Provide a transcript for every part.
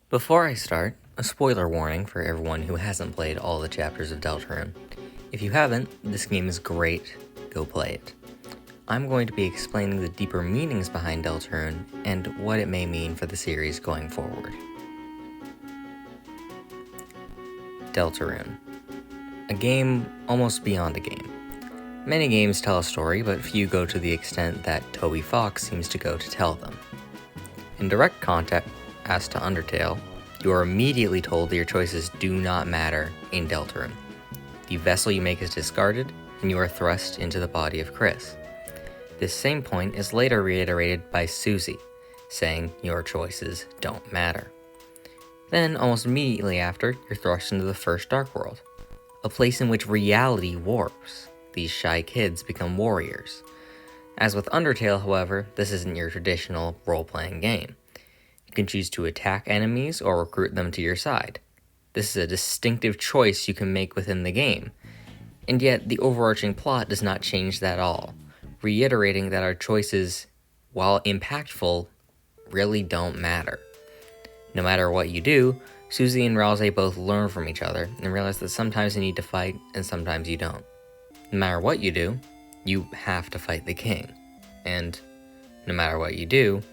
Before I start, a spoiler warning for everyone who hasn't played all the chapters of Deltarune. If you haven't, this game is great, go play it. I'm going to be explaining the deeper meanings behind Deltarune and what it may mean for the series going forward. Deltarune. A game almost beyond a game. Many games tell a story, but few go to the extent that Toby Fox seems to go to tell them. In direct contrast to Undertale, you are immediately told that your choices do not matter in Deltarune. The vessel you make is discarded, and you are thrust into the body of Chris. This same point is later reiterated by Susie, saying your choices don't matter. Then, almost immediately after, you're thrust into the first Dark World, a place in which reality warps. These shy kids become warriors. As with Undertale, however, this isn't your traditional role-playing game. You can choose to attack enemies or recruit them to your side. This is a distinctive choice you can make within the game, and yet the overarching plot does not change that at all, reiterating that our choices, while impactful, really don't matter. No matter what you do, Susie and Ralsei both learn from each other and realize that sometimes you need to fight and sometimes you don't. No matter what you do, you have to fight the king. And no matter what you do,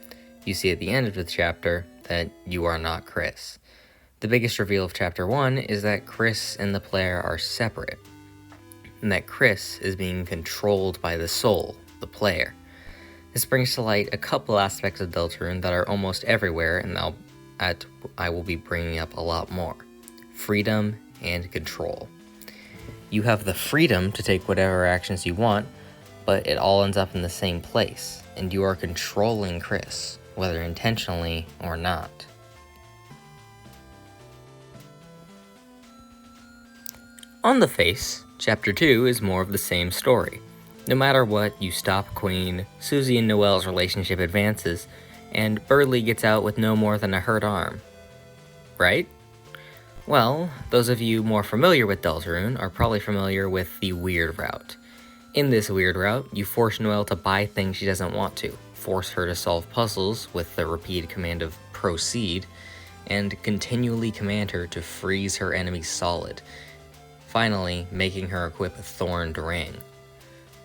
you see at the end of the chapter that you are not Chris. The biggest reveal of chapter 1 is that Chris and the player are separate, and that Chris is being controlled by the soul, the player. This brings to light a couple aspects of Deltarune that are almost everywhere, and I will be bringing up a lot more. Freedom and control. You have the freedom to take whatever actions you want, but it all ends up in the same place, and you are controlling Chris, whether intentionally or not. On the face, Chapter 2 is more of the same story. No matter what, you stop Queen, Susie and Noelle's relationship advances, and Birdley gets out with no more than a hurt arm. Right? Well, those of you more familiar with Deltarune are probably familiar with the weird route. In this weird route, you force Noelle to buy things she doesn't want to, force her to solve puzzles with the repeated command of proceed, and continually command her to freeze her enemies solid, finally making her equip a thorned ring.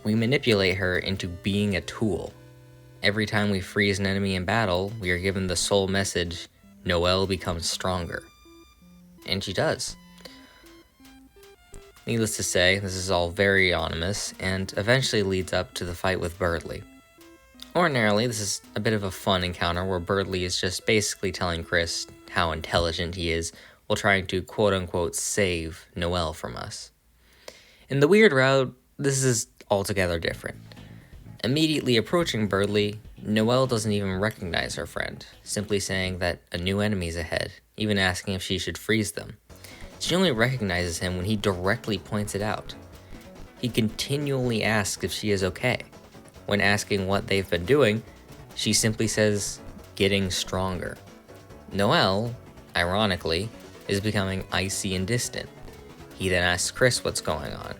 We manipulate her into being a tool. Every time we freeze an enemy in battle, we are given the sole message, Noelle becomes stronger. And she does. Needless to say, this is all very ominous, and eventually leads up to the fight with Birdley. Ordinarily, this is a bit of a fun encounter where Birdley is just basically telling Chris how intelligent he is while trying to quote-unquote save Noelle from us. In the weird route, this is altogether different. Immediately approaching Birdley, Noelle doesn't even recognize her friend, simply saying that a new enemy is ahead, even asking if she should freeze them. She only recognizes him when he directly points it out. He continually asks if she is okay. When asking what they've been doing, she simply says, getting stronger. Noelle, ironically, is becoming icy and distant. He then asks Chris what's going on,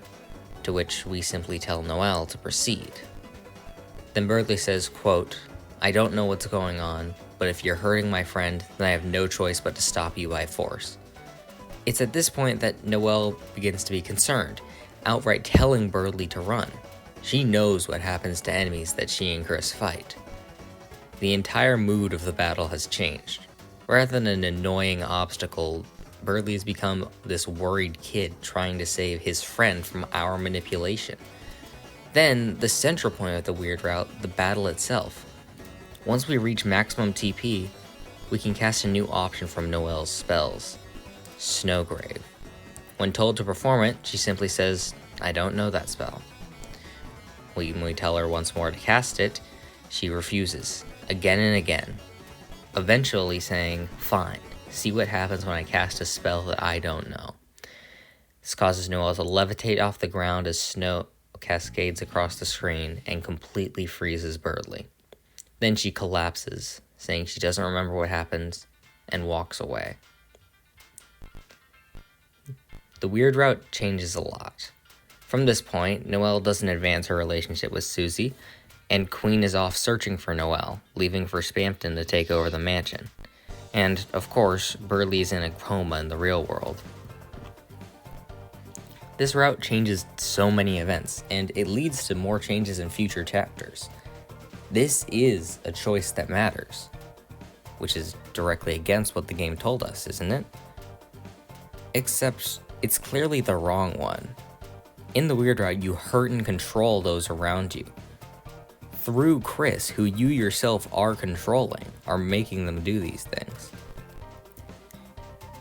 to which we simply tell Noelle to proceed. Then Birdley says, quote, I don't know what's going on, but if you're hurting my friend, then I have no choice but to stop you by force. It's at this point that Noelle begins to be concerned, outright telling Birdley to run. She knows what happens to enemies that she and Chris fight. The entire mood of the battle has changed. Rather than an annoying obstacle, Birdley has become this worried kid trying to save his friend from our manipulation. Then, the central point of the weird route, the battle itself. Once we reach maximum TP, we can cast a new option from Noelle's spells, Snowgrave. When told to perform it, she simply says, I don't know that spell. When we tell her once more to cast it, she refuses, again and again, eventually saying, fine, see what happens when I cast a spell that I don't know. This causes Noelle to levitate off the ground as snow cascades across the screen and completely freezes Birdley. Then she collapses, saying she doesn't remember what happened, and walks away. The weird route changes a lot. From this point, Noelle doesn't advance her relationship with Susie, and Queen is off searching for Noelle, leaving for Spampton to take over the mansion. And, of course, Burley's in a coma in the real world. This route changes so many events, and it leads to more changes in future chapters. This is a choice that matters, which is directly against what the game told us, isn't it? Except, it's clearly the wrong one. In the weird route, you hurt and control those around you. Through Chris, who you yourself are controlling, are making them do these things.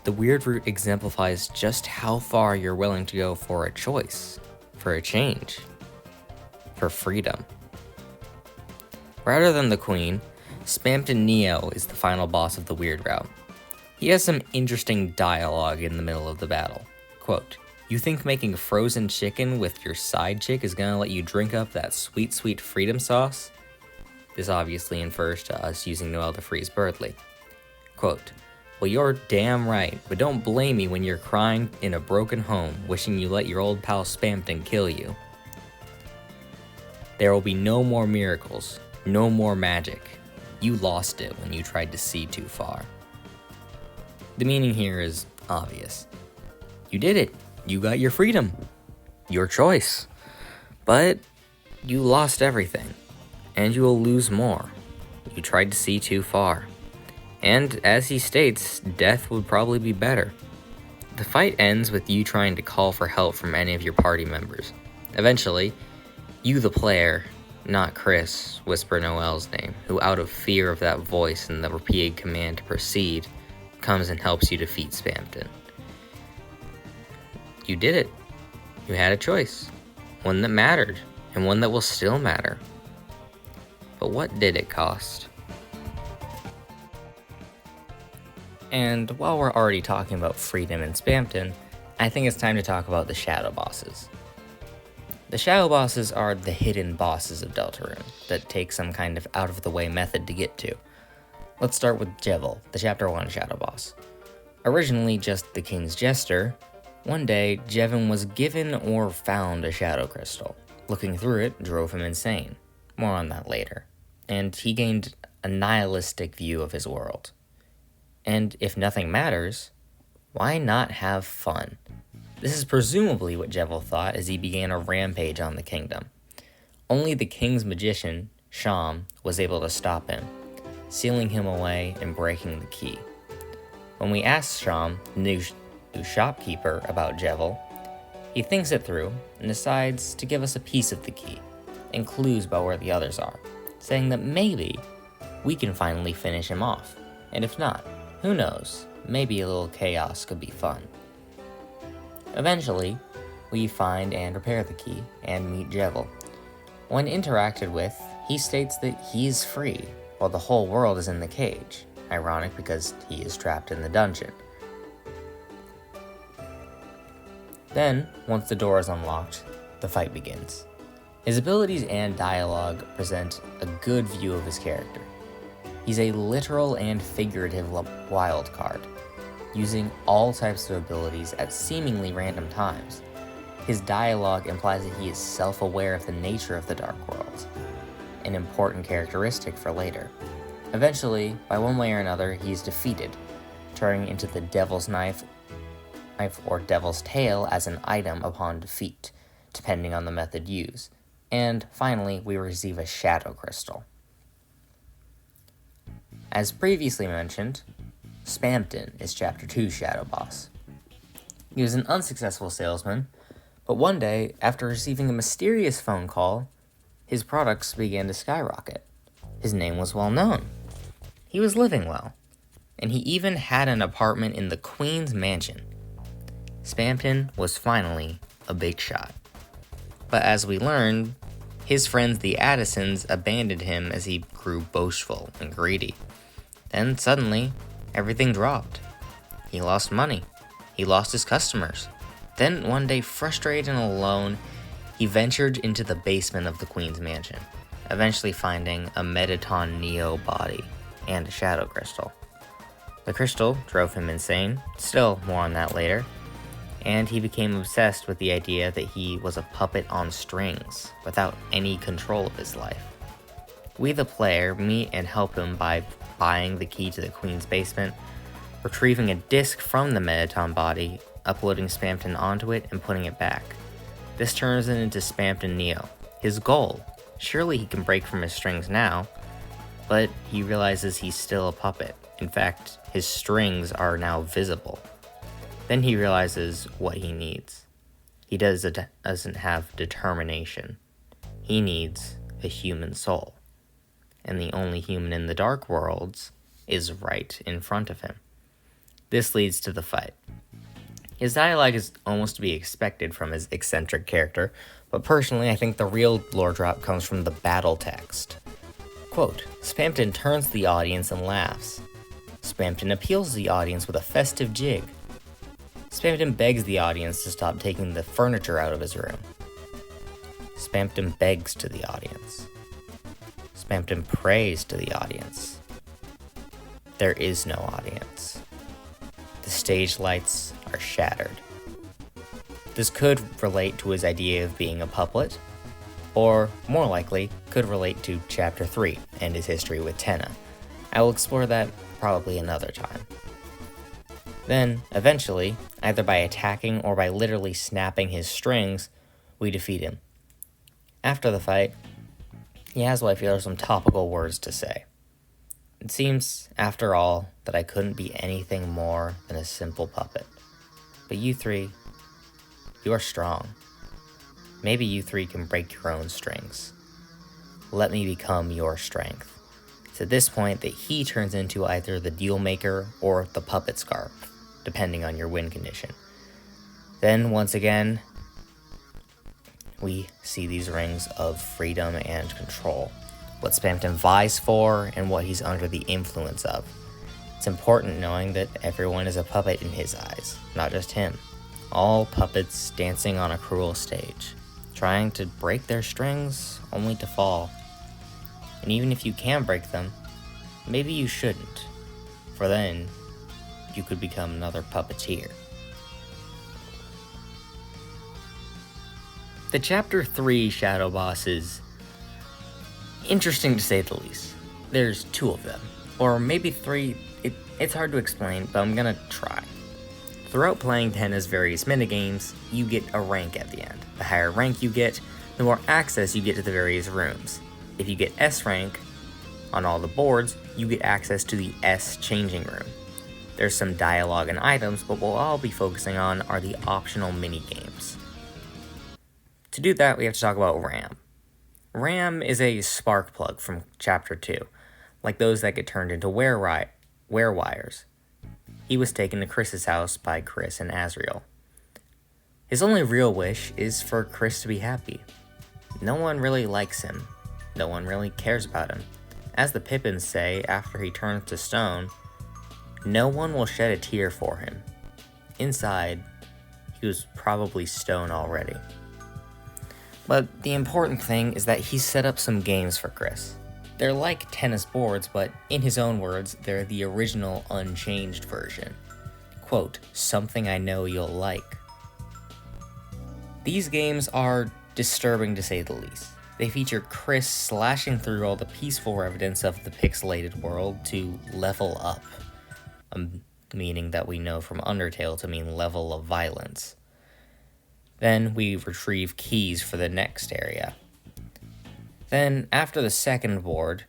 The weird route exemplifies just how far you're willing to go for a choice, for a change, for freedom. Rather than the Queen, Spampton Neo is the final boss of the weird route. He has some interesting dialogue in the middle of the battle. Quote, "You think making frozen chicken with your side chick is gonna let you drink up that sweet, sweet freedom sauce?" This obviously infers to us using Noelle to freeze Birdley. Quote, "Well, you're damn right, but don't blame me when you're crying in a broken home, wishing you let your old pal Spampton kill you. There will be no more miracles, no more magic. You lost it when you tried to see too far." The meaning here is obvious. You did it. You got your freedom. Your choice. But you lost everything. And you will lose more. You tried to see too far. And as he states, death would probably be better. The fight ends with you trying to call for help from any of your party members. Eventually, you the player, not Chris, whisper Noelle's name, who out of fear of that voice and the repeated command to proceed, comes and helps you defeat Spampton. You did it. You had a choice. One that mattered, and one that will still matter. But what did it cost? And while we're already talking about freedom and Spampton, I think it's time to talk about the shadow bosses. The shadow bosses are the hidden bosses of Deltarune that take some kind of out-of-the-way method to get to. Let's start with Jevil, the Chapter 1 shadow boss. Originally just the King's Jester, one day Jevin was given or found a shadow crystal. Looking through it drove him insane. More on that later. And he gained a nihilistic view of his world. And if nothing matters, why not have fun? This is presumably what Jevil thought as he began a rampage on the kingdom. Only the king's magician, Sham, was able to stop him, sealing him away and breaking the key. When we asked Sham, the new shopkeeper, about Jevil, he thinks it through and decides to give us a piece of the key and clues about where the others are, saying that maybe we can finally finish him off. And if not, who knows, maybe a little chaos could be fun. Eventually, we find and repair the key and meet Jevil. When interacted with, he states that he is free, while the whole world is in the cage. Ironic because he is trapped in the dungeon. Then, once the door is unlocked, the fight begins. His abilities and dialogue present a good view of his character. He's a literal and figurative wild card, using all types of abilities at seemingly random times. His dialogue implies that he is self-aware of the nature of the Dark World, an important characteristic for later. Eventually, by one way or another, he is defeated, turning into the Devil's Knife or Devil's Tail as an item upon defeat, depending on the method used. And finally, we receive a Shadow Crystal. As previously mentioned, Spampton is Chapter 2 Shadow Boss. He was an unsuccessful salesman, but one day, after receiving a mysterious phone call, his products began to skyrocket. His name was well known. He was living well, and he even had an apartment in the Queen's mansion. Spampton was finally a big shot. But as we learned, his friends the Addisons abandoned him as he grew boastful and greedy. Then suddenly, everything dropped. He lost money. He lost his customers. Then one day, frustrated and alone, he ventured into the basement of the Queen's mansion, eventually finding a Metaton Neo body and a shadow crystal. The crystal drove him insane, still more on that later, and he became obsessed with the idea that he was a puppet on strings, without any control of his life. We the player meet and help him by buying the key to the Queen's basement, retrieving a disc from the Mettaton body, uploading Spamton onto it, and putting it back. This turns it into Spamton Neo. His goal. Surely he can break from his strings now, but he realizes he's still a puppet. In fact, his strings are now visible. Then he realizes what he needs. He doesn't have determination. He needs a human soul. And the only human in the Dark Worlds is right in front of him. This leads to the fight. His dialogue is almost to be expected from his eccentric character, but personally I think the real lore drop comes from the battle text. Quote, Spamton turns to the audience and laughs. Spamton appeals to the audience with a festive jig. Spamton begs the audience to stop taking the furniture out of his room. Spamton begs to the audience. Spamton prays to the audience. There is no audience. The stage lights are shattered. This could relate to his idea of being a puppet, or more likely, could relate to Chapter 3 and his history with Tenna. I will explore that probably another time. Then, eventually, either by attacking or by literally snapping his strings, we defeat him. After the fight, he has what I feel are some topical words to say. It seems, after all, that I couldn't be anything more than a simple puppet. But you three, you are strong. Maybe you three can break your own strings. Let me become your strength. It's at this point that he turns into either the deal maker or the puppet scarf, depending on your win condition. Then, once again, we see these rings of freedom and control, what Spamton vies for and what he's under the influence of. It's important knowing that everyone is a puppet in his eyes, not just him. All puppets dancing on a cruel stage, trying to break their strings only to fall. And even if you can break them, maybe you shouldn't, for then you could become another puppeteer. The Chapter 3 Shadow Boss is interesting to say the least. There's 2 of them, or maybe 3, it's hard to explain, but I'm gonna try. Throughout playing Tenna's various minigames, you get a rank at the end. The higher rank you get, the more access you get to the various rooms. If you get S rank on all the boards, you get access to the S changing room. There's some dialogue and items, but what I'll be focusing on are the optional minigames. To do that, we have to talk about Ram. Ram is a spark plug from Chapter 2, like those that get turned into wires. He was taken to Chris's house by Chris and Azriel. His only real wish is for Chris to be happy. No one really likes him. No one really cares about him. As the Pippins say after he turns to stone, no one will shed a tear for him. Inside, he was probably stone already. But the important thing is that he set up some games for Chris. They're like tennis boards, but in his own words, they're the original unchanged version. Quote, something I know you'll like. These games are disturbing to say the least. They feature Chris slashing through all the peaceful evidence of the pixelated world to level up, a meaning that we know from Undertale to mean level of violence. Then we retrieve keys for the next area. Then, after the second board,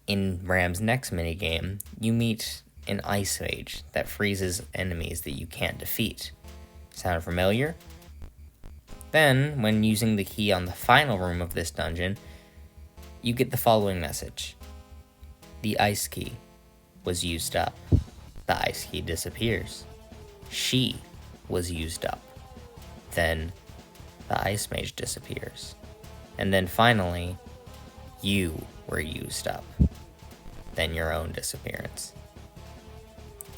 in Ram's next minigame, you meet an Ice Mage that freezes enemies that you can't defeat. Sound familiar? Then, when using the key on the final room of this dungeon, you get the following message. The ice key was used up. The ice key disappears. She was used up. Then, the Ice Mage disappears. And then finally, you were used up. Then your own disappearance.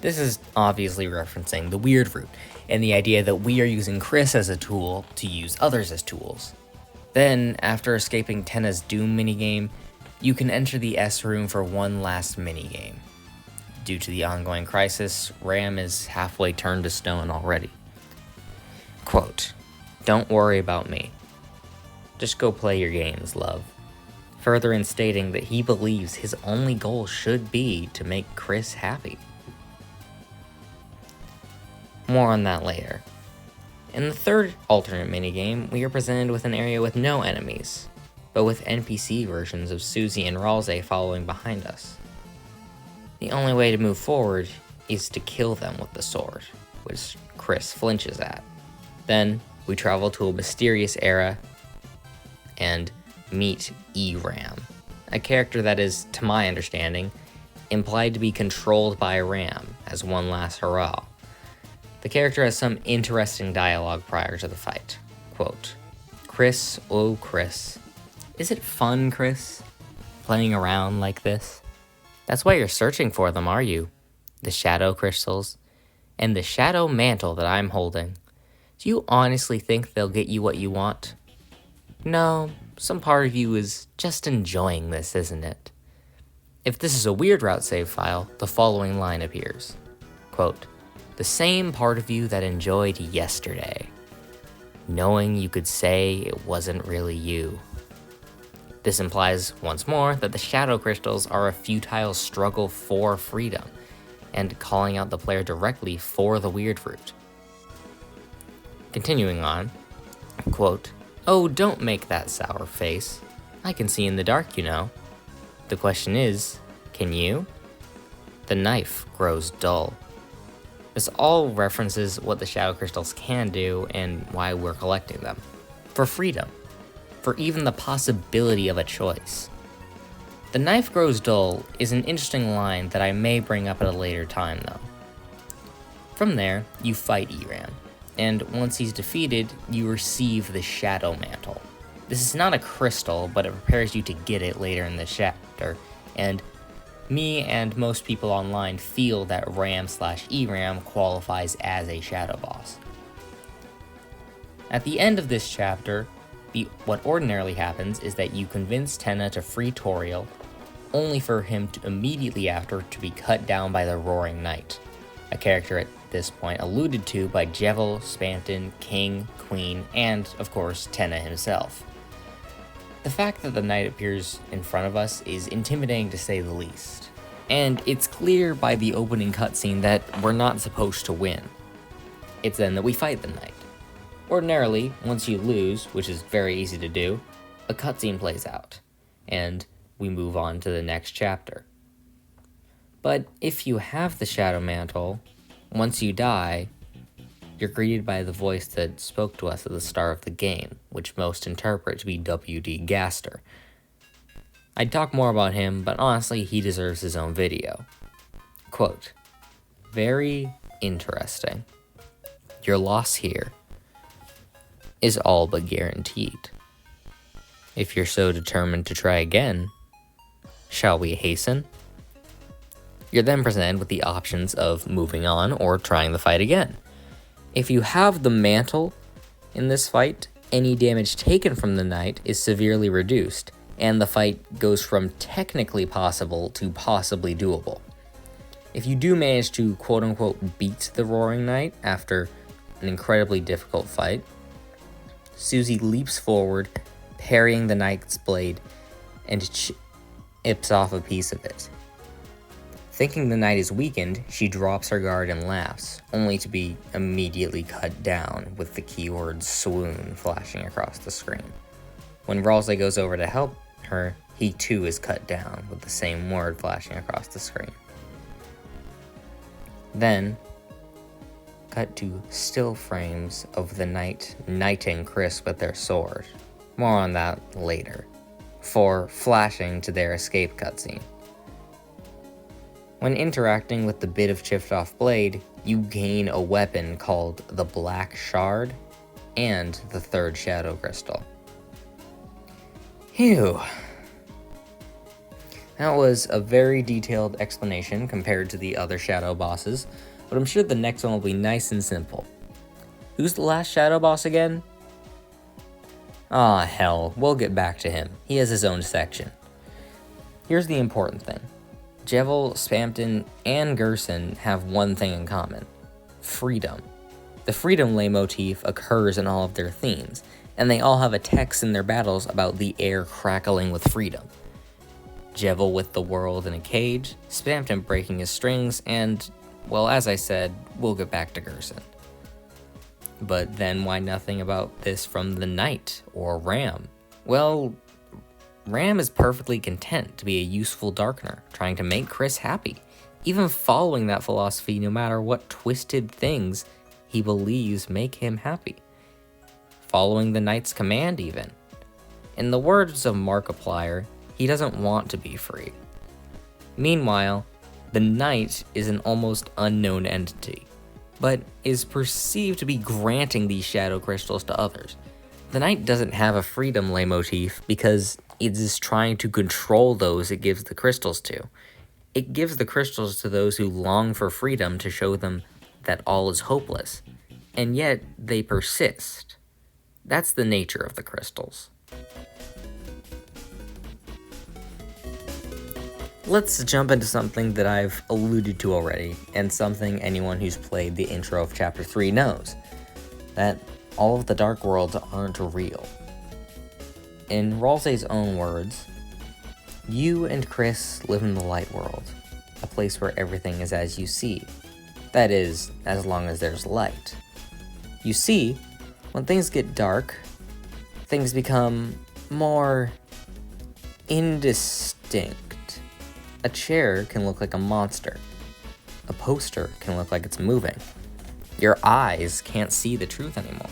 This is obviously referencing the weird root, and the idea that we are using Chris as a tool to use others as tools. Then, after escaping Tenna's Doom minigame, you can enter the S room for one last minigame. Due to the ongoing crisis, Ram is halfway turned to stone already. Quote, don't worry about me. Just go play your games, love. further in stating that he believes his only goal should be to make Chris happy. More on that later. In the third alternate minigame, we are presented with an area with no enemies, but with NPC versions of Susie and Ralsei following behind us. The only way to move forward is to kill them with the sword, which Chris flinches at. Then, we travel to a mysterious era and meet E-Ram, a character that is, to my understanding, implied to be controlled by Ram as one last hurrah. The character has some interesting dialogue prior to the fight. Quote, "Chris, oh Chris, is it fun, Chris? Playing around like this? That's why you're searching for them, are you? The shadow crystals and the shadow mantle that I'm holding. Do you honestly think they'll get you what you want? No, some part of you is just enjoying this, isn't it? If this is a weird route save file, the following line appears. Quote, the same part of you that enjoyed yesterday, knowing you could say it wasn't really you. This implies, once more, that the shadow crystals are a futile struggle for freedom, and calling out the player directly for the weird fruit." Continuing on, quote, "Oh, don't make that sour face. I can see in the dark, you know. The question is, can you? The knife grows dull." This all references what the shadow crystals can do and why we're collecting them. For freedom. For even the possibility of a choice. The knife grows dull is an interesting line that I may bring up at a later time though. From there, you fight E-Ram, and once he's defeated, you receive the Shadow Mantle. This is not a crystal, but it prepares you to get it later in the chapter, and me and most people online feel that Ram/E-Ram qualifies as a shadow boss. At the end of this chapter, what ordinarily happens is that you convince Tenna to free Toriel, only for him to immediately after to be cut down by the Roaring Knight, a character at this point alluded to by Jevil, Spanton, King, Queen, and, of course, Tenna himself. The fact that the knight appears in front of us is intimidating to say the least, and it's clear by the opening cutscene that we're not supposed to win. It's then that we fight the knight. Ordinarily, once you lose, which is very easy to do, a cutscene plays out, and we move on to the next chapter. But if you have the Shadow Mantle, once you die, you're greeted by the voice that spoke to us at the start of the game, which most interpret to be W.D. Gaster. I'd talk more about him, but honestly, he deserves his own video. Quote, "Very interesting. Your loss here is all but guaranteed. If you're so determined to try again, shall we hasten?" You're then presented with the options of moving on or trying the fight again. If you have the mantle in this fight, any damage taken from the knight is severely reduced, and the fight goes from technically possible to possibly doable. If you do manage to quote-unquote beat the Roaring Knight after an incredibly difficult fight, Susie leaps forward, parrying the knight's blade, and chips off a piece of it. Thinking the knight is weakened, she drops her guard and laughs, only to be immediately cut down with the keyword swoon flashing across the screen. When Ralsei goes over to help her, he too is cut down with the same word flashing across the screen. Then, cut to still frames of the knight knighting Chris with their sword. More on that later, for flashing to their escape cutscene. When interacting with the bit of chipped off blade, you gain a weapon called the Black Shard and the third Shadow Crystal. Phew. That was a very detailed explanation compared to the other Shadow bosses, but I'm sure the next one will be nice and simple. Who's the last Shadow boss again? Ah, hell, we'll get back to him. He has his own section. Here's the important thing. Jevil, Spampton, and Gerson have one thing in common: freedom. The freedom leitmotif occurs in all of their themes, and they all have a text in their battles about the air crackling with freedom. Jevil with the world in a cage, Spamton breaking his strings, and, well, as I said, we'll get back to Gerson. But then why nothing about this from the Knight or Ram? Well, Ram is perfectly content to be a useful Darkner, trying to make Chris happy, even following that philosophy no matter what twisted things he believes make him happy. Following the Knight's command even. In the words of Markiplier, he doesn't want to be free. Meanwhile, the Knight is an almost unknown entity, but is perceived to be granting these shadow crystals to others. The Knight doesn't have a freedom leitmotif because it is trying to control those it gives the crystals to. It gives the crystals to those who long for freedom to show them that all is hopeless, and yet they persist. That's the nature of the crystals. Let's jump into something that I've alluded to already, and something anyone who's played the intro of Chapter 3 knows, that all of the Dark Worlds aren't real. In Ralsei's own words, you and Chris live in the Light World, a place where everything is as you see. That is, as long as there's light. You see, when things get dark, things become more indistinct. A chair can look like a monster. A poster can look like it's moving. Your eyes can't see the truth anymore.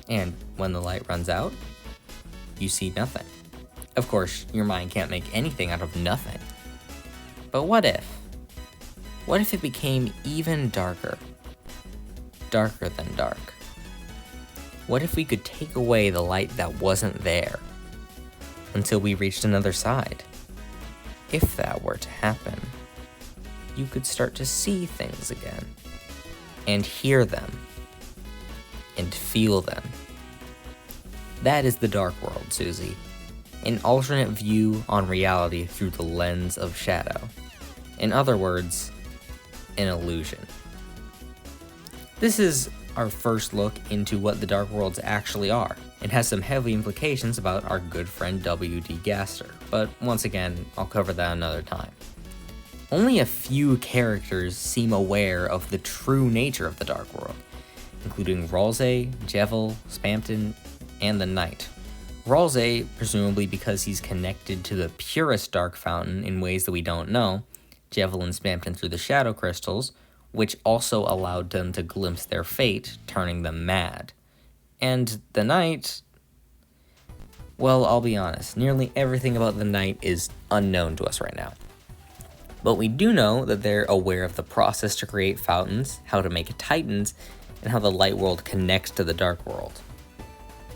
And when the light runs out, you see nothing. Of course, your mind can't make anything out of nothing. But what if? What if it became even darker? Darker than dark. What if we could take away the light that wasn't there until we reached another side? If that were to happen, you could start to see things again, and hear them, and feel them. That is the Dark World, Susie. An alternate view on reality through the lens of shadow. In other words, an illusion. This is our first look into what the Dark Worlds actually are, and has some heavy implications about our good friend W.D. Gaster, but once again, I'll cover that another time. Only a few characters seem aware of the true nature of the Dark World, including Ralsei, Jevil, Spamton, and the Knight. Ralsei, presumably because he's connected to the purest Dark Fountain in ways that we don't know, Jevil and Spamton through the Shadow Crystals, which also allowed them to glimpse their fate, turning them mad. And the Knight, well, I'll be honest, nearly everything about the Knight is unknown to us right now. But we do know that they're aware of the process to create fountains, how to make titans, and how the Light World connects to the Dark World.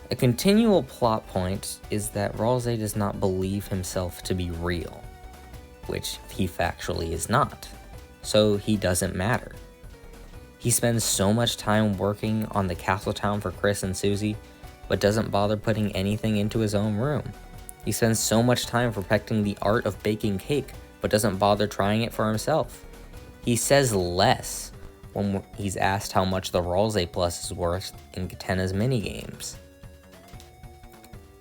A continual plot point is that Ralsei does not believe himself to be real, which he factually is not, so he doesn't matter. He spends so much time working on the castle town for Chris and Susie, but doesn't bother putting anything into his own room. He spends so much time perfecting the art of baking cake, but doesn't bother trying it for himself. He says less when he's asked how much the Ralsei Plus is worth in Katena's minigames.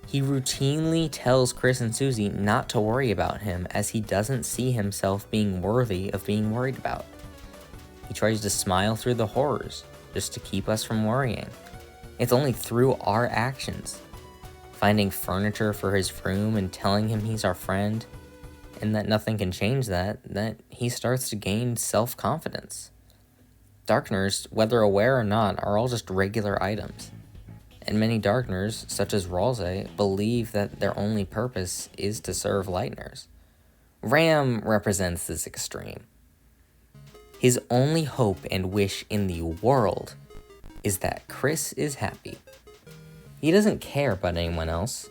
He routinely tells Chris and Susie not to worry about him as he doesn't see himself being worthy of being worried about. He tries to smile through the horrors, just to keep us from worrying. It's only through our actions, finding furniture for his room and telling him he's our friend, and that nothing can change that he starts to gain self-confidence. Darkners, whether aware or not, are all just regular items. And many Darkners, such as Ralsei, believe that their only purpose is to serve Lightners. Ram represents this extreme. His only hope and wish in the world is that Chris is happy. He doesn't care about anyone else,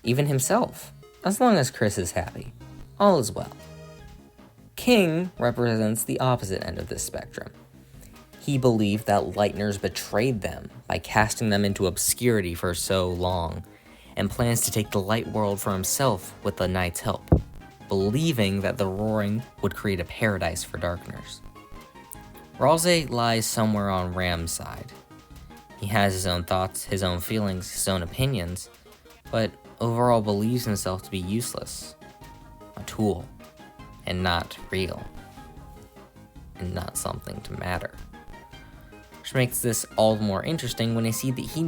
even himself. As long as Chris is happy, all is well. King represents the opposite end of this spectrum. He believed that Lightners betrayed them by casting them into obscurity for so long, and plans to take the Light World for himself with the Knight's help, believing that the Roaring would create a paradise for Darkners. Ralsei lies somewhere on Ram's side. He has his own thoughts, his own feelings, his own opinions, but overall believes himself to be useless, a tool, and not real, and not something to matter. Which makes this all the more interesting when I see that he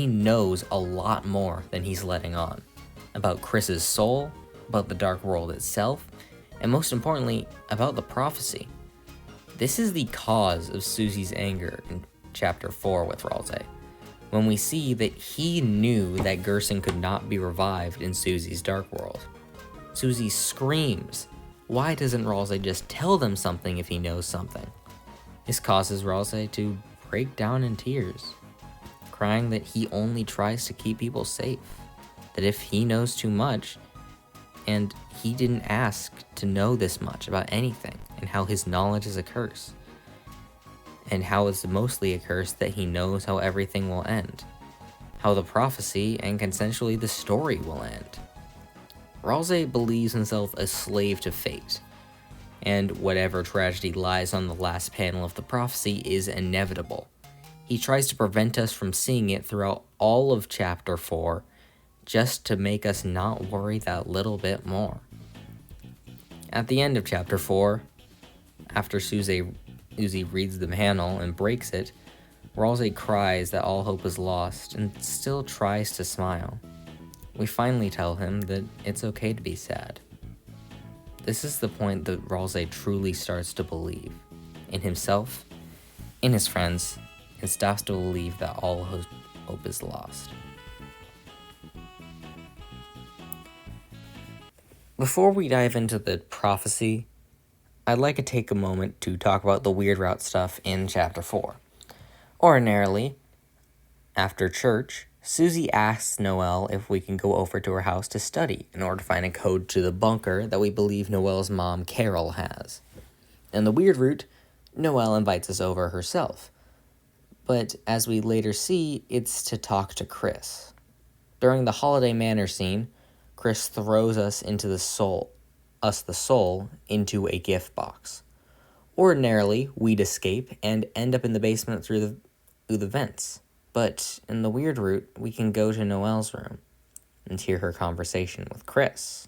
knows a lot more than he's letting on. About Chris's soul, about the dark world itself, and most importantly, about the prophecy. This is the cause of Susie's anger in chapter 4 with Ralsei, when we see that he knew that Gerson could not be revived in Susie's dark world. Susie screams, why doesn't Ralsei just tell them something if he knows something? This causes Ralsei to break down in tears, crying that he only tries to keep people safe, that if he knows too much, and he didn't ask to know this much about anything, and how his knowledge is a curse, and how it's mostly a curse that he knows how everything will end, how the prophecy and consensually the story will end. Ralsei believes himself a slave to fate, and whatever tragedy lies on the last panel of the prophecy is inevitable. He tries to prevent us from seeing it throughout all of chapter 4, just to make us not worry that little bit more. At the end of chapter 4, after Susie reads the panel and breaks it, Ralsei cries that all hope is lost and still tries to smile. We finally tell him that it's okay to be sad. This is the point that Ralsei truly starts to believe in himself, in his friends, and stops to believe that all hope is lost. Before we dive into the prophecy, I'd like to take a moment to talk about the weird route stuff in chapter 4. Ordinarily, after church, Susie asks Noelle if we can go over to her house to study in order to find a code to the bunker that we believe Noelle's mom, Carol, has. In the weird route, Noelle invites us over herself. But as we later see, it's to talk to Chris. During the Holiday Manor scene, Chris throws us the soul, into a gift box. Ordinarily, we'd escape and end up in the basement through the vents. But in the weird route, we can go to Noelle's room and hear her conversation with Chris.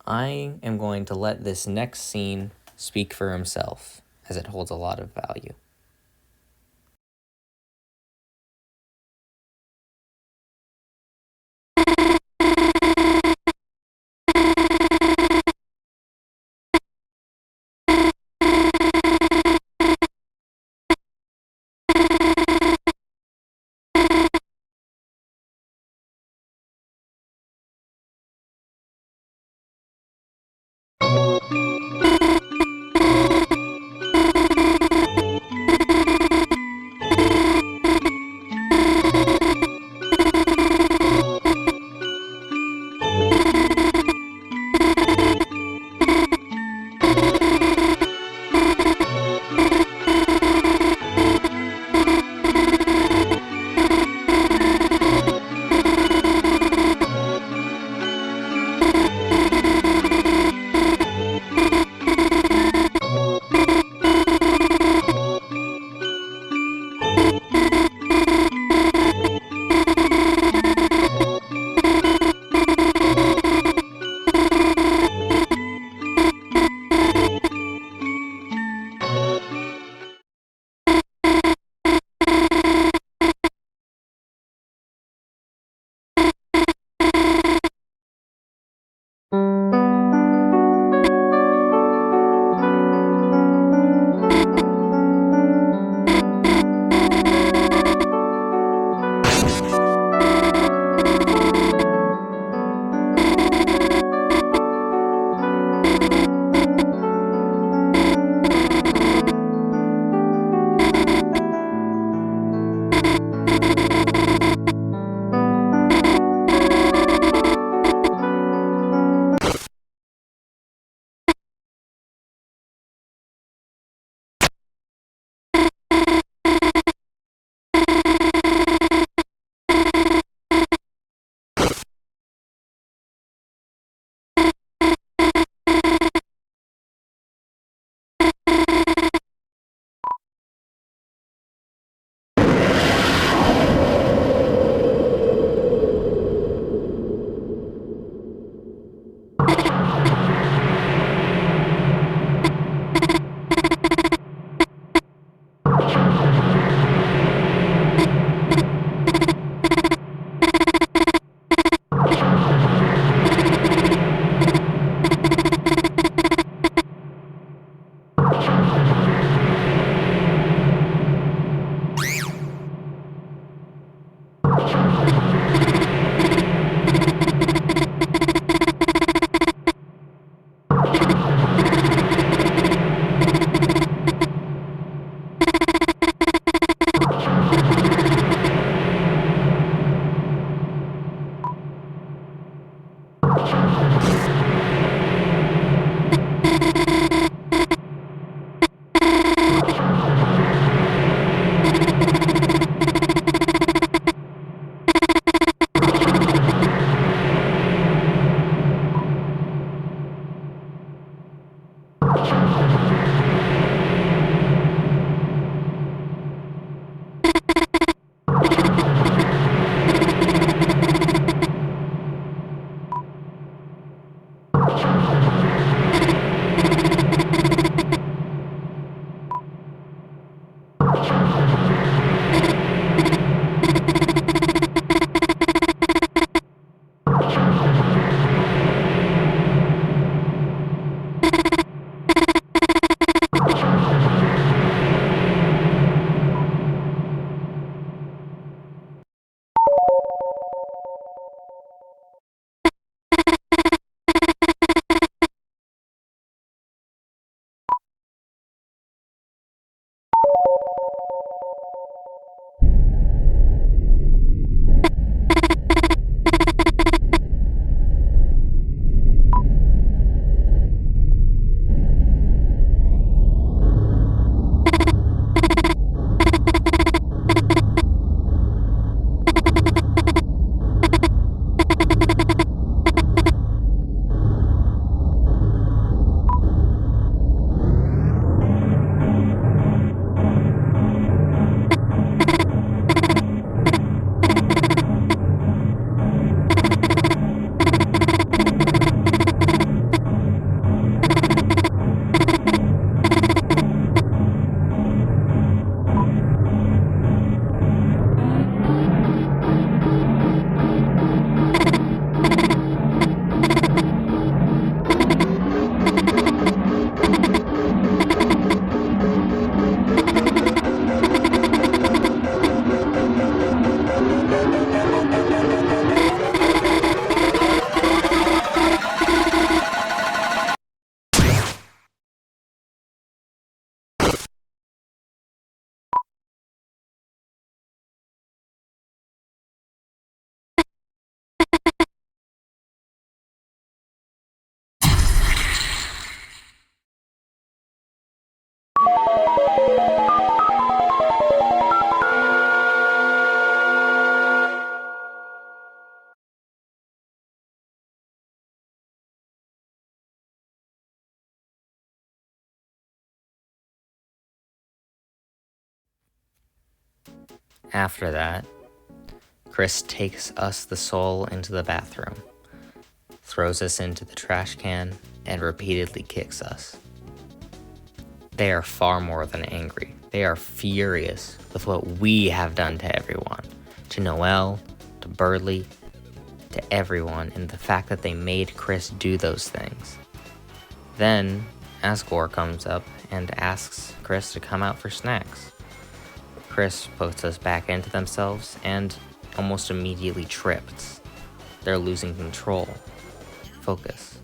I am going to let this next scene speak for himself, as it holds a lot of value. After that, Chris takes us, the soul, into the bathroom, throws us into the trash can, and repeatedly kicks us. They are far more than angry. They are furious with what we have done to everyone, to Noelle, to Birdley, to everyone, and the fact that they made Chris do those things. Then, Asgore comes up and asks Chris to come out for snacks. Chris puts us back into themselves and almost immediately trips. They're losing control, focus.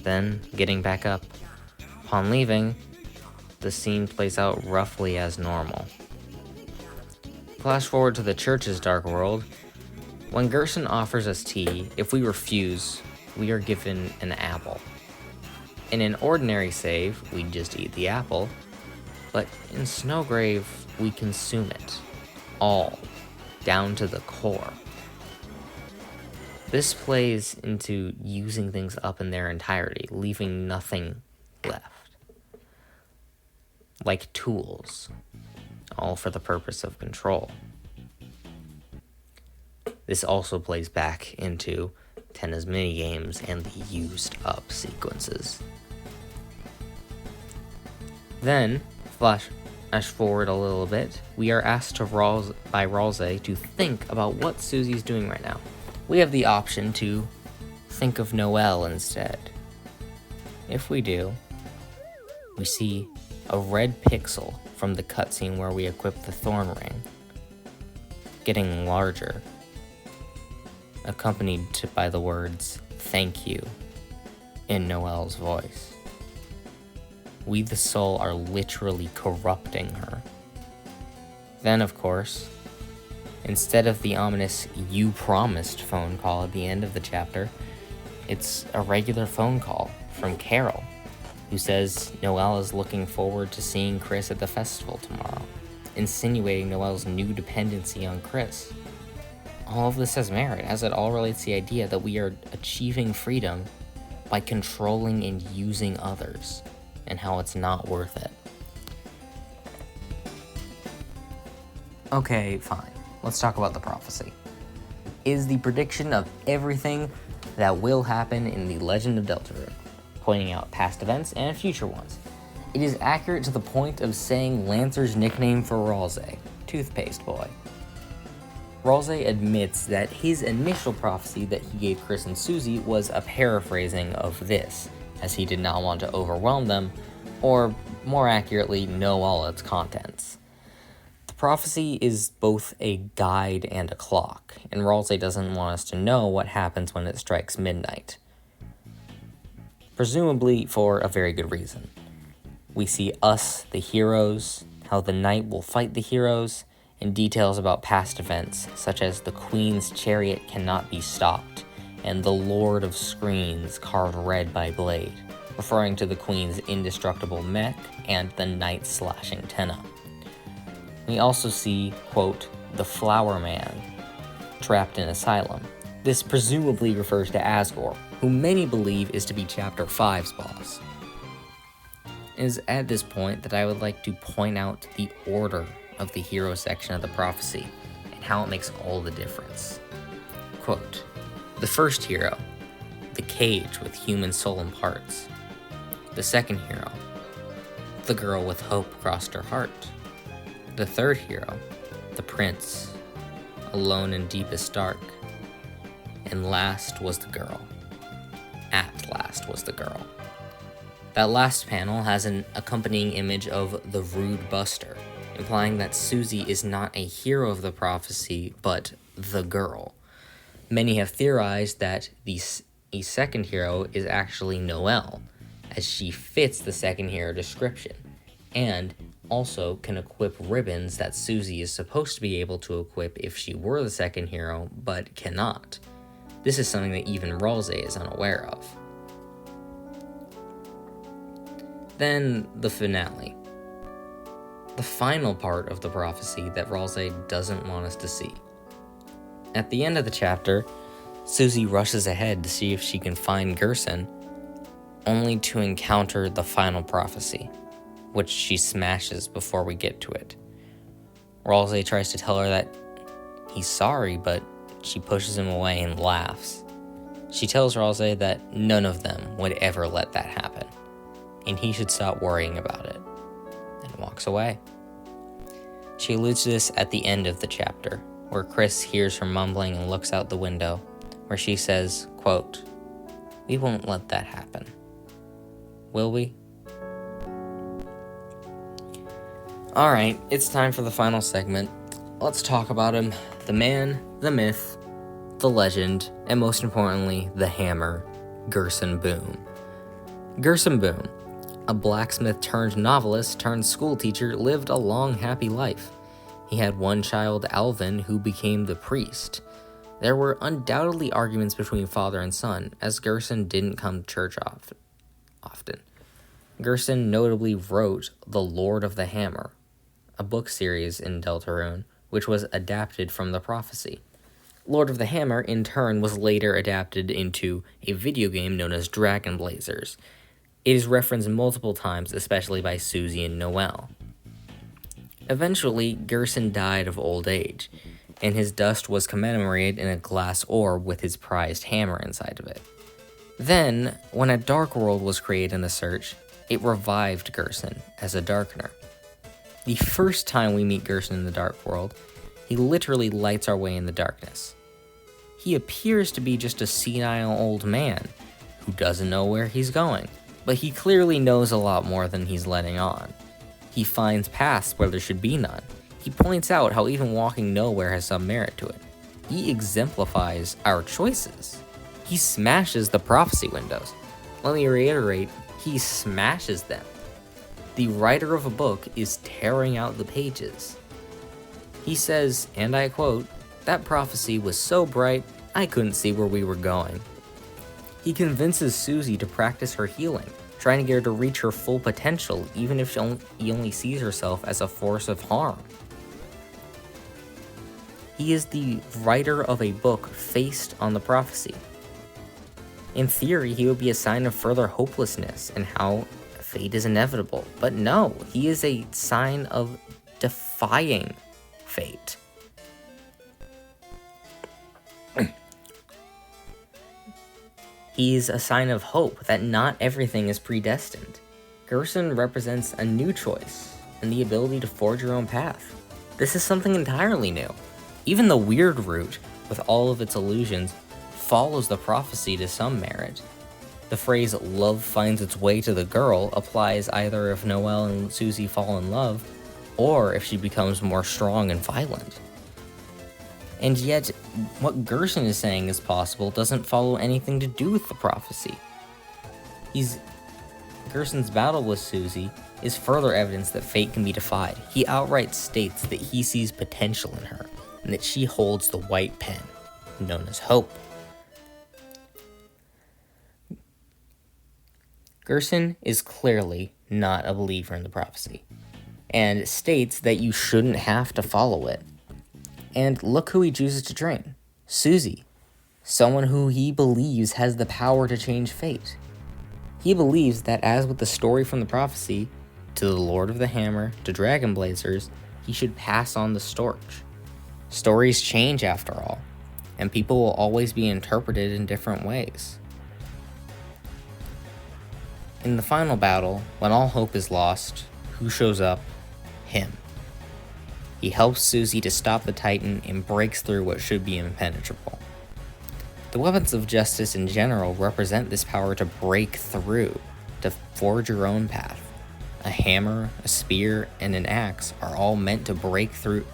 Then, getting back up. Upon leaving, the scene plays out roughly as normal. Flash forward to the church's dark world. When Gerson offers us tea, if we refuse, we are given an apple. In an ordinary save, we'd just eat the apple, but in Snowgrave, we consume it, all, down to the core. This plays into using things up in their entirety, leaving nothing left. Like tools, all for the purpose of control. This also plays back into Tenna's minigames and the used up sequences. Then, flash forward a little bit, we are asked by Ralsei to think about what Susie's doing right now. We have the option to think of Noelle instead. If we do, we see a red pixel from the cutscene where we equip the Thorn Ring, getting larger, accompanied by the words, "Thank you," in Noelle's voice. We, the soul, are literally corrupting her. Then, of course, instead of the ominous "you promised" phone call at the end of the chapter, it's a regular phone call from Carol, who says Noelle is looking forward to seeing Chris at the festival tomorrow, insinuating Noelle's new dependency on Chris. All of this has merit, as it all relates to the idea that we are achieving freedom by controlling and using others, and how it's not worth it. Okay, fine. Let's talk about the prophecy. It is the prediction of everything that will happen in the Legend of Deltarune, pointing out past events and future ones. It is accurate to the point of saying Lancer's nickname for Ralsei, Toothpaste Boy. Ralsei admits that his initial prophecy that he gave Chris and Susie was a paraphrasing of this, as he did not want to overwhelm them, or more accurately, know all its contents. The prophecy is both a guide and a clock, and Ralsei doesn't want us to know what happens when it strikes midnight. Presumably for a very good reason. We see us, the heroes, how the knight will fight the heroes, and details about past events, such as the Queen's chariot cannot be stopped, and the Lord of Screens carved red by blade, referring to the Queen's indestructible mech and the knight slashing Tenna. We also see, quote, the Flower Man, trapped in Asylum. This presumably refers to Asgore, who many believe is to be Chapter 5's boss. It is at this point that I would like to point out the order of the hero section of the prophecy, and how it makes all the difference. Quote, the first hero, the cage with human soul and parts. The second hero, the girl with hope crossed her heart. The third hero, the prince, alone in deepest dark. And last was the girl. At last was the girl. That last panel has an accompanying image of the Rude Buster, implying that Susie is not a hero of the prophecy, but the girl. Many have theorized that the second hero is actually Noelle, as she fits the second hero description, and also can equip ribbons that Susie is supposed to be able to equip if she were the second hero, but cannot. This is something that even Ralsei is unaware of. Then the finale. The final part of the prophecy that Ralsei doesn't want us to see. At the end of the chapter, Susie rushes ahead to see if she can find Gerson, only to encounter the final prophecy, which she smashes before we get to it. Ralsei tries to tell her that he's sorry, but she pushes him away and laughs. She tells Ralsei that none of them would ever let that happen, and he should stop worrying about it, and walks away. She alludes to this at the end of the chapter, where Chris hears her mumbling and looks out the window, where she says, quote, "We won't let that happen. Will we?" Alright, it's time for the final segment. Let's talk about him. The man, the myth, the legend, and most importantly, the hammer, Gerson Boom. Gerson Boom, a blacksmith turned novelist turned schoolteacher, lived a long, happy life. He had one child, Alvin, who became the priest. There were undoubtedly arguments between father and son, as Gerson didn't come to church often. Gerson notably wrote The Lord of the Hammer, a book series in Deltarune, which was adapted from the prophecy. Lord of the Hammer, in turn, was later adapted into a video game known as Dragon Blazers. It is referenced multiple times, especially by Susie and Noelle. Eventually, Gerson died of old age, and his dust was commemorated in a glass orb with his prized hammer inside of it. Then, when a dark world was created in the Search, it revived Gerson as a darkener. The first time we meet Gerson in the dark world, he literally lights our way in the darkness. He appears to be just a senile old man who doesn't know where he's going, but he clearly knows a lot more than he's letting on. He finds paths where there should be none. He points out how even walking nowhere has some merit to it. He exemplifies our choices. He smashes the prophecy windows. Let me reiterate, he smashes them. The writer of a book is tearing out the pages. He says, and I quote, "That prophecy was so bright, I couldn't see where we were going." He convinces Susie to practice her healing, trying to get her to reach her full potential, even if he only sees herself as a force of harm. He is the writer of a book based on the prophecy. In theory, he would be a sign of further hopelessness and how fate is inevitable. But no, he is a sign of defying fate. He's a sign of hope that not everything is predestined. Gerson represents a new choice and the ability to forge your own path. This is something entirely new. Even the weird route, with all of its illusions, follows the prophecy to some merit. The phrase "love finds its way to the girl" applies either if Noelle and Susie fall in love, or if she becomes more strong and violent. And yet, what Gerson is saying is possible doesn't follow anything to do with the prophecy. Gerson's battle with Susie is further evidence that fate can be defied. He outright states that he sees potential in her, and that she holds the white pen, known as hope. Gerson is clearly not a believer in the prophecy, and states that you shouldn't have to follow it. And look who he chooses to train. Susie, someone who he believes has the power to change fate. He believes that, as with the story from the prophecy, to the Lord of the Hammer, to Dragon Blazers, he should pass on the torch. Stories change after all, and people will always be interpreted in different ways. In the final battle, when all hope is lost, who shows up? Him. He helps Susie to stop the Titan and breaks through what should be impenetrable. The weapons of justice in general represent this power to break through, to forge your own path. A hammer, a spear, and an axe are all meant to break through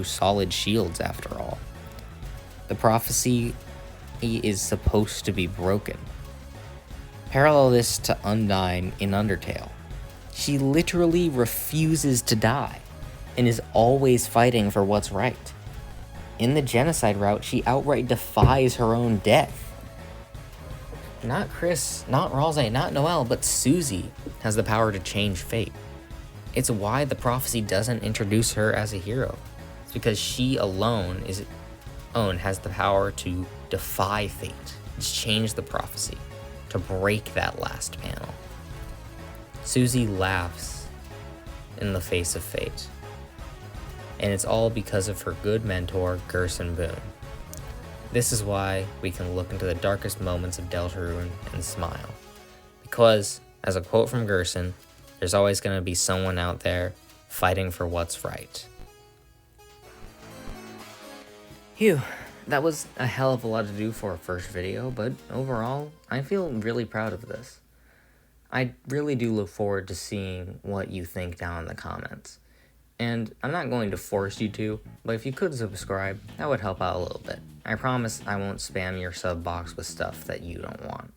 solid shields after all. The prophecy is supposed to be broken. Parallel this to Undyne in Undertale. She literally refuses to die, and is always fighting for what's right. In the genocide route, she outright defies her own death. Not Chris, not Ralsei, not Noelle, but Susie has the power to change fate. It's why the prophecy doesn't introduce her as a hero. It's because she alone has the power to defy fate, to change the prophecy, to break that last panel. Susie laughs in the face of fate. and it's all because of her good mentor, Gerson. This is why we can look into the darkest moments of Deltarune and smile. Because, as a quote from Gerson, there's always going to be someone out there fighting for what's right. Phew, that was a hell of a lot to do for a first video, but overall, I feel really proud of this. I really do look forward to seeing what you think down in the comments. And I'm not going to force you to, but if you could subscribe, that would help out a little bit. I promise I won't spam your sub box with stuff that you don't want.